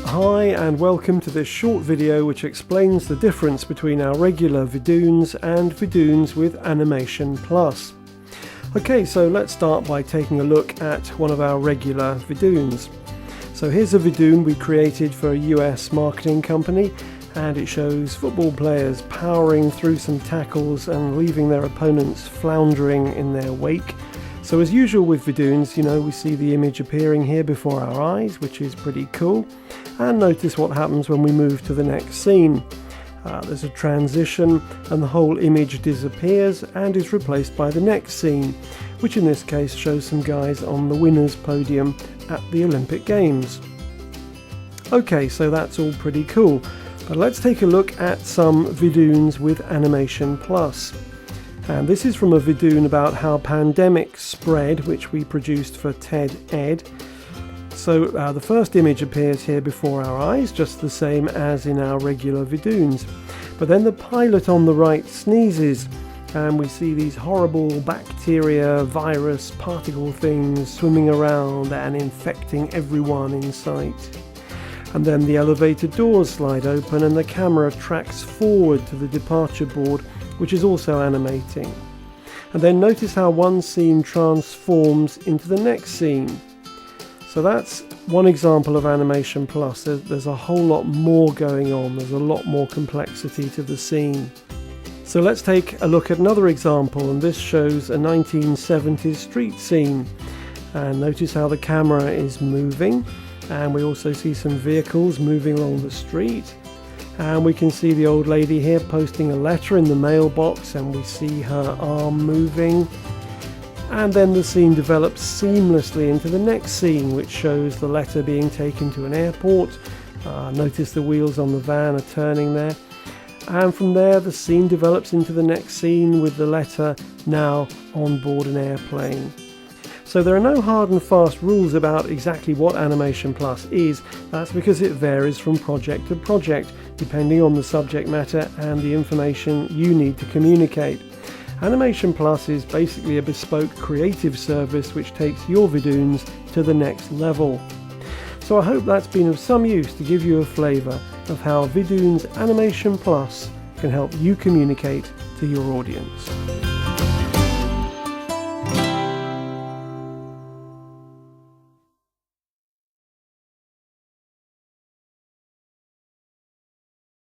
Hi and welcome to this short video which explains the difference between our regular Vidoons and Vidoons with Animation Plus. Okay, so let's start by taking a look at one of our regular Vidoons. So here's a Vidoon we created for a US marketing company, and it shows football players powering through some tackles and leaving their opponents floundering in their wake. So as usual with Vidoons, we see the image appearing here before our eyes, which is pretty cool. And notice what happens when we move to the next scene. There's a transition and the whole image disappears and is replaced by the next scene, which in this case shows some guys on the winners podium at the Olympic Games. Okay, so that's all pretty cool, but let's take a look at some Vidoons with Animation Plus. And this is from a Vidoon about how pandemics spread, which we produced for TED-Ed. So the first image appears here before our eyes, just the same as in our regular Vidoons. But then the pilot on the right sneezes, and we see these horrible bacteria, virus, particle things swimming around and infecting everyone in sight. And then the elevator doors slide open and the camera tracks forward to the departure board, which is also animating. And then notice how one scene transforms into the next scene. So that's one example of Animation Plus. There's a whole lot more going on. There's a lot more complexity to the scene. So let's take a look at another example, and this shows a 1970s street scene. And notice how the camera is moving, and we also see some vehicles moving along the street. And we can see the old lady here posting a letter in the mailbox, and we see her arm moving. And then the scene develops seamlessly into the next scene, which shows the letter being taken to an airport. Notice the wheels on the van are turning there. And from there the scene develops into the next scene with the letter now on board an airplane. So there are no hard and fast rules about exactly what Animation Plus is. That's because it varies from project to project, depending on the subject matter and the information you need to communicate. Animation Plus is basically a bespoke creative service which takes your Vidoons to the next level. So I hope that's been of some use to give you a flavour of how Vidoons Animation Plus can help you communicate to your audience.